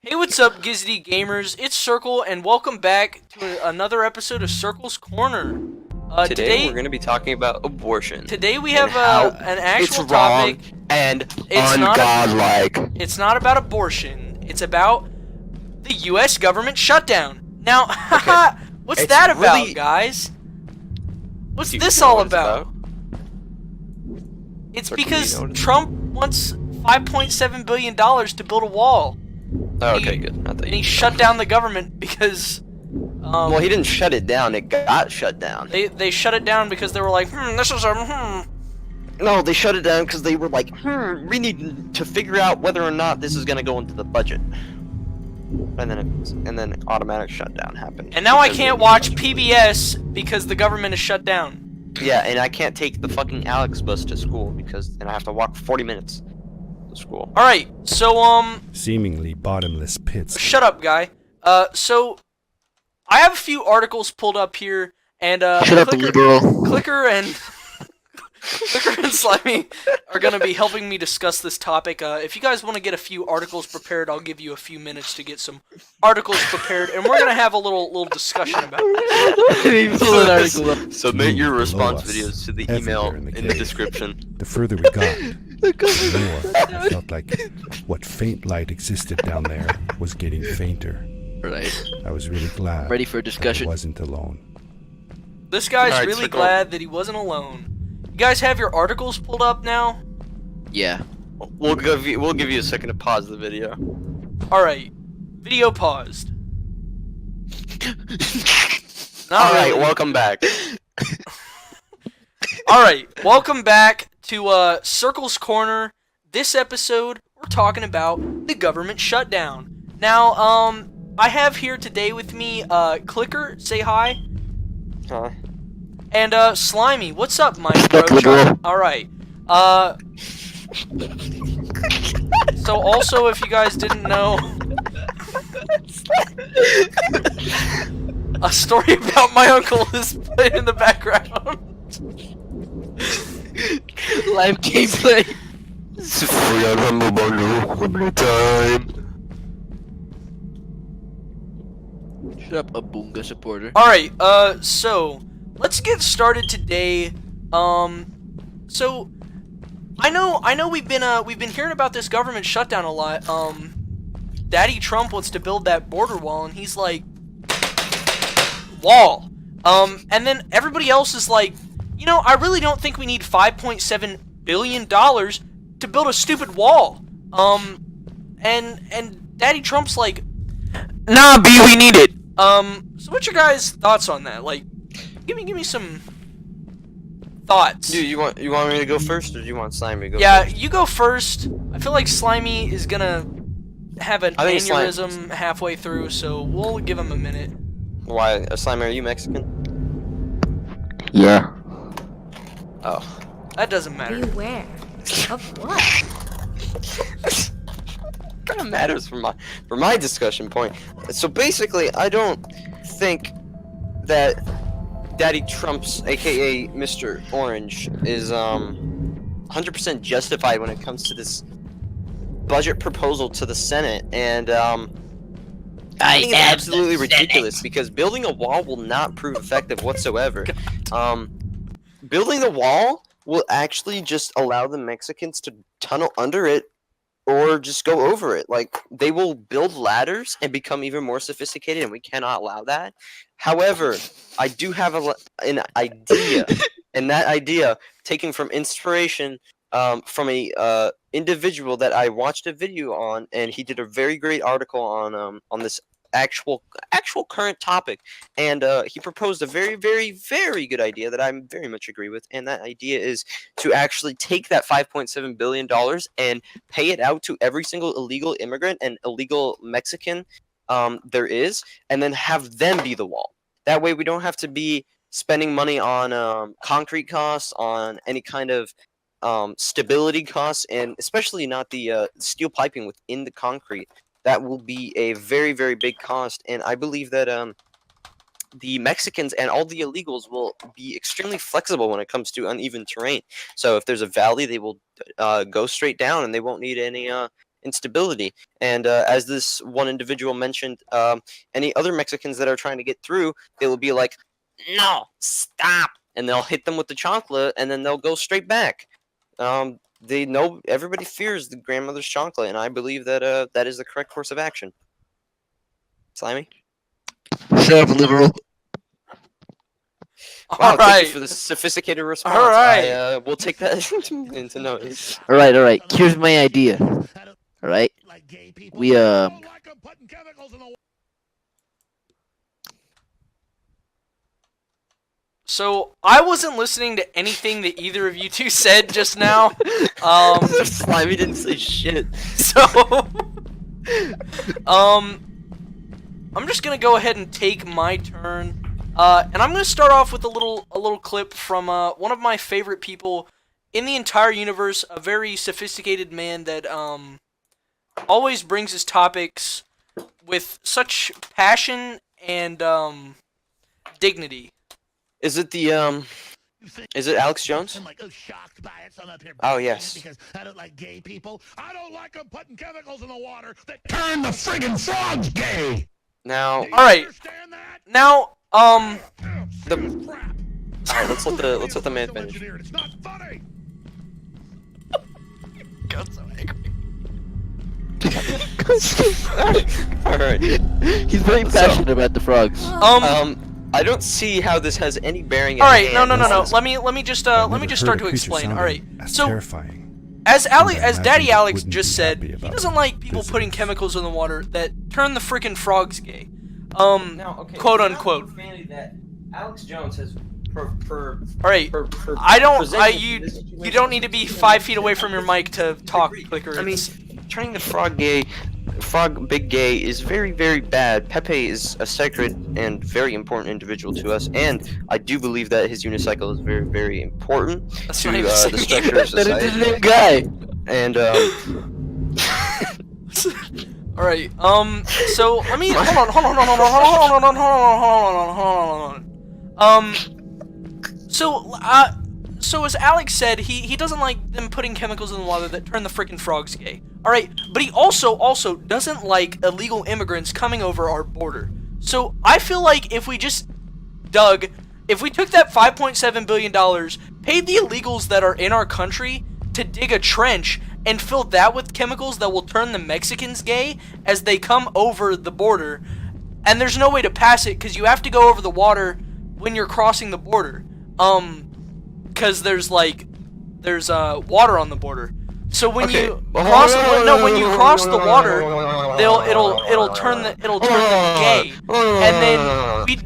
Hey, what's up, Gizzity Gamers? It's Circle, and welcome back to another episode of Circle's Corner. Today we're going to be talking about abortion. Today we and have how an it's actual wrong topic. and It's ungodlike. It's not about abortion. It's about the U.S. government shutdown. Now, Okay. what's It's that about, really- guys? What's Do you this know all what it's about? It's Or do you because know what it's Trump wants $5.7 billion to build a wall. Oh, okay, good. Not that And he you shut down the government because... Well, he didn't shut it down. It got shut down. They shut it down because they were like, this is No, they shut it down because they were like, we need to figure out whether or not this is going to go into the budget. And then automatic shutdown happened. And now I because can't of the watch budget. PBS because the government is shut down. Yeah, and I can't take the fucking Alex bus to school because then I have to walk 40 minutes to school. Alright, so, Seemingly bottomless pits. shut up, guy. So, I have a few articles pulled up here, and, Shut up, liberal. Clicker and... Clicker and Slimey are going to be helping me discuss this topic. If you guys want to get a few articles prepared, I'll give you a few minutes to get some articles prepared, and we're going to have a little discussion about this. Submit your Below response us, videos to the everywhere email in the in the cave. description. The further we got, the more I felt like what faint light existed down there was getting fainter. Right. I was really glad Ready for a that I discussion? wasn't alone. This guy's Alright, really Circle. glad that he wasn't alone. You guys have your articles pulled up now? Yeah. We'll give you a second to pause the video. Alright. Video paused. Not Alright, really. welcome back. Alright, welcome back to Circle's Corner. This episode, we're talking about the government shutdown. Now, I have here today with me, Clicker, say hi. Huh? And, Slimey, what's up, my bro? Alright, so also, if you guys didn't know, a story about my uncle is played in the background. Live gameplay. Shut up, a Boonga supporter. Alright, so let's get started today. So I know we've been hearing about this government shutdown a lot. Daddy Trump wants to build that border wall, and he's like, wall. And then everybody else is like, you know, I really don't think we need $5.7 billion to build a stupid wall. And Daddy Trump's like, nah, B, we need it. So what's your guys' thoughts on that? Like, give me some thoughts. Dude, you want me to go first, or do you want Slimy to go Yeah, first? you go first. I feel like Slimey is gonna have an I think aneurysm halfway through, so we'll give him a minute. Why, Slimy, are you Mexican? Yeah. Oh. That doesn't matter. Beware of what? Kind of matters for my discussion point. So basically, I don't think that Daddy Trump's, aka Mr. Orange, is 100% justified when it comes to this budget proposal to the Senate, and I think it's absolutely ridiculous because building a wall will not prove effective whatsoever. Building the wall will actually just allow the Mexicans to tunnel under it or just go over it. Like, they will build ladders and become even more sophisticated, and we cannot allow that. However, I do have an idea, and that idea, taken from inspiration from a individual that I watched a video on, and he did a very great article on this actual current topic, and he proposed a very, very, very good idea that I very much agree with, and that idea is to actually take that $5.7 billion and pay it out to every single illegal immigrant and illegal Mexican there is, and then have them be the wall. That way we don't have to be spending money on concrete costs, on any kind of stability costs, and especially not the steel piping within the concrete. That will be a very, very big cost, and I believe that the Mexicans and all the illegals will be extremely flexible when it comes to uneven terrain. So if there's a valley, they will go straight down, and they won't need instability. And as this one individual mentioned, any other Mexicans that are trying to get through, they will be like, "No, stop!" and they'll hit them with the chancla, and then they'll go straight back. They know everybody fears the grandmother's chancla, and I believe that that is the correct course of action. Slimy. Shut up, liberal. Wow, thank Alright. you for the sophisticated response. Alright. We'll take that into notice. All right. Here's my idea. All right. We So I wasn't listening to anything that either of you two said just now. Slimy didn't say shit. So I'm just gonna go ahead and take my turn. And I'm gonna start off with a little clip from one of my favorite people in the entire universe, a very sophisticated man that always brings his topics with such passion and dignity. Is it is it Alex Jones? Oh, yes. Because I don't like gay people. I don't like them putting chemicals in the water that turn the friggin' frogs gay. Now, All right. Understand that? Now, the Crap. all right, let's let the man finish. It's not funny. All right. he's very passionate about the frogs. I don't see how this has any bearing. all right, no. on Let me just start to explain. All right. So Terrifying. as imagine Daddy he Alex wouldn't just be said, happy he about doesn't like people this putting image. chemicals in the water that turn the frickin' frogs gay. Now, okay, Quote it's not unquote. profanity that Alex Jones has All right. You presented don't need to be 5 feet away from your mic to talk, Clicker. I mean, turning the frog big gay is very, very bad. Pepe is a sacred and very important individual to us, and I do believe that his unicycle is very, very important That's to not even the saying structure of That is the society. same guy. And all right. So let me hold on. So as Alex said, he doesn't like them putting chemicals in the water that turn the frickin' frogs gay. All right, but he also doesn't like illegal immigrants coming over our border. So I feel like if we took that $5.7 billion, paid the illegals that are in our country to dig a trench and filled that with chemicals that will turn the Mexicans gay as they come over the border, and there's no way to pass it because you have to go over the water when you're crossing the border. Because there's water on the border. So when you cross the water, it'll turn them gay, and then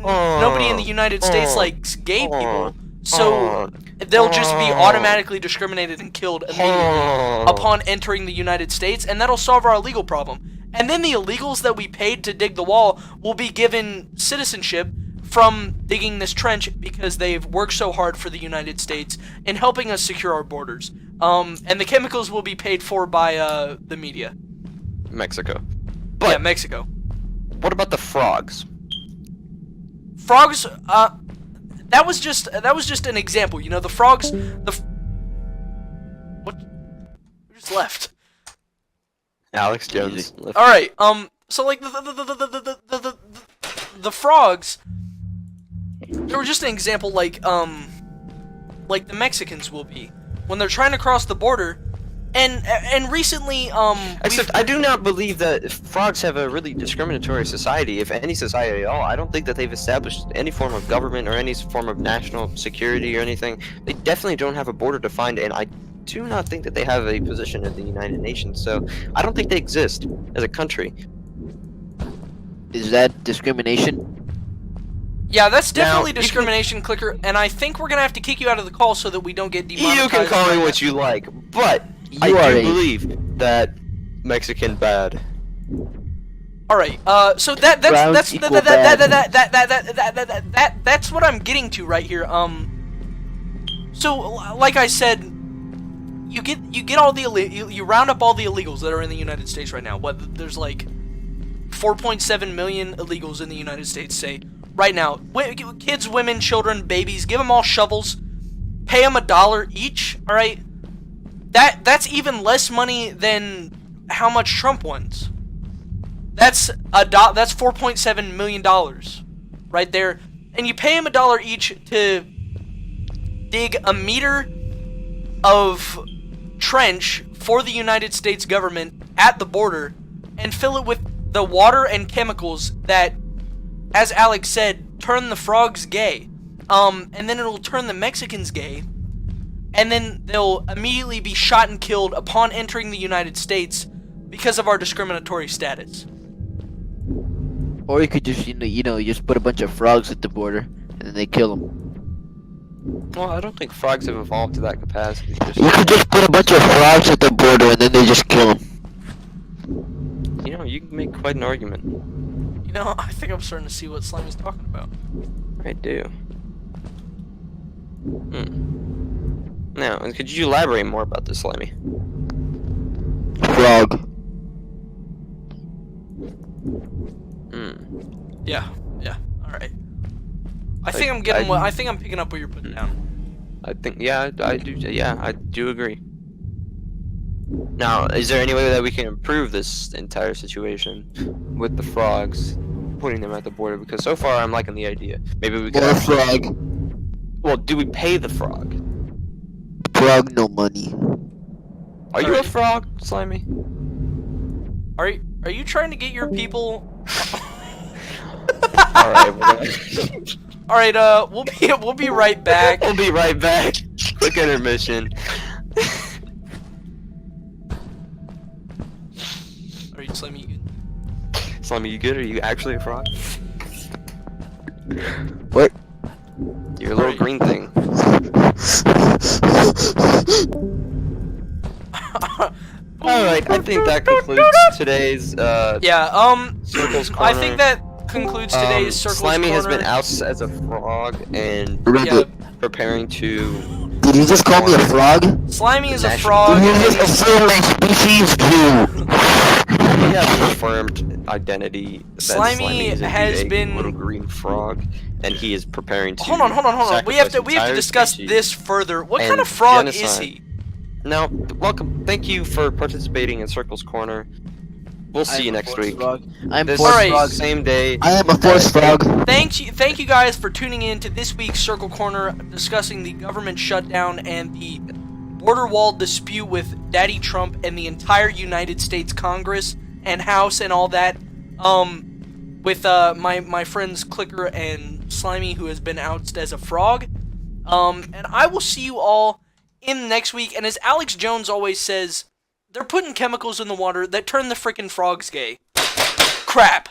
nobody in the United States likes gay people, so they'll just be automatically discriminated and killed immediately upon entering the United States, and that'll solve our illegal problem. And then the illegals that we paid to dig the wall will be given citizenship from digging this trench because they've worked so hard for the United States in helping us secure our borders. And the chemicals will be paid for by the media. Mexico. Yeah, Mexico. What about the frogs? Frogs. That was just an example. You know, the frogs. What? Who just left? Alex Jones. All right. So like the frogs. They were just an example, like the Mexicans will be when they're trying to cross the border, and recently Except I do not believe that frogs have a really discriminatory society, if any society at all. I don't think that they've established any form of government or any form of national security or anything. They definitely don't have a border defined, and I do not think that they have a position in the United Nations. So I don't think they exist as a country. Is that discrimination? yeah, that's definitely you can- discrimination, Clicker, and I think we're gonna have to kick you out of the call so that we don't get demonetized. You can call me what you like, but I You are do a- believe that Mexican bad. All right. So that's what I'm getting to right here. So like I said, you get all the you round up all the illegals that are in the United States right now. What there's like 4.7 million illegals in the United States. Say right now, kids, women, children, babies. Give them all shovels. Pay them $1 each. All right. That's even less money than how much Trump wants. That's $4.7 million right there, and you pay him $1 each to dig a meter of trench for the United States government at the border and fill it with the water and chemicals that, as Alex said, turn the frogs gay. And then it'll turn the Mexicans gay, and then they'll immediately be shot and killed upon entering the United States because of our discriminatory status. Or you could just, just put a bunch of frogs at the border, and then they kill them. Well, I don't think frogs have evolved to that capacity. You could just put a bunch of frogs at the border, and then they just kill them. You can make quite an argument. I think I'm starting to see what Slimey's talking about. I do. Now, could you elaborate more about this, Slimey? Frog. Yeah, all right. I think I'm getting what I think I'm picking up what you're putting down. I think, I do. Yeah, I do agree. Now, is there any way that we can improve this entire situation with the frogs, putting them at the border? Because so far, I'm liking the idea. Maybe we could. More frog. Well, do we pay the frog? Frog, no money. Are you a frog, Slimy? Are you trying to get your people? All right. All right. We'll be right back. We'll be right back. Quick intermission. Are you Slimy? You good? Slimy, you good? Are you actually a frog? What? You're a little green thing. Alright, I think that concludes today's Circles Corner. I think that concludes today's Circles Slimy Corner. has been out as a frog and preparing to. Did you just call me a frog? Slimy is a frog. You just assume my species view. We have confirmed identity. That Slimy is has indeed a been little green frog, and he is preparing to. Hold on. We have to sacrifice discuss entire this further. What and kind of frog is genocide. he? Now, welcome. Thank you for participating in Circles Corner. We'll see you next week. I'm This force Alright. frog. same day. I am a force frog. Thank you guys for tuning in to this week's Circle Corner, discussing the government shutdown and the border wall dispute with Daddy Trump and the entire United States Congress and House and all that. With my friends Clicker and Slimy, who has been outed as a frog. And I will see you all in next week. And as Alex Jones always says, they're putting chemicals in the water that turn the frickin' frogs gay. Crap.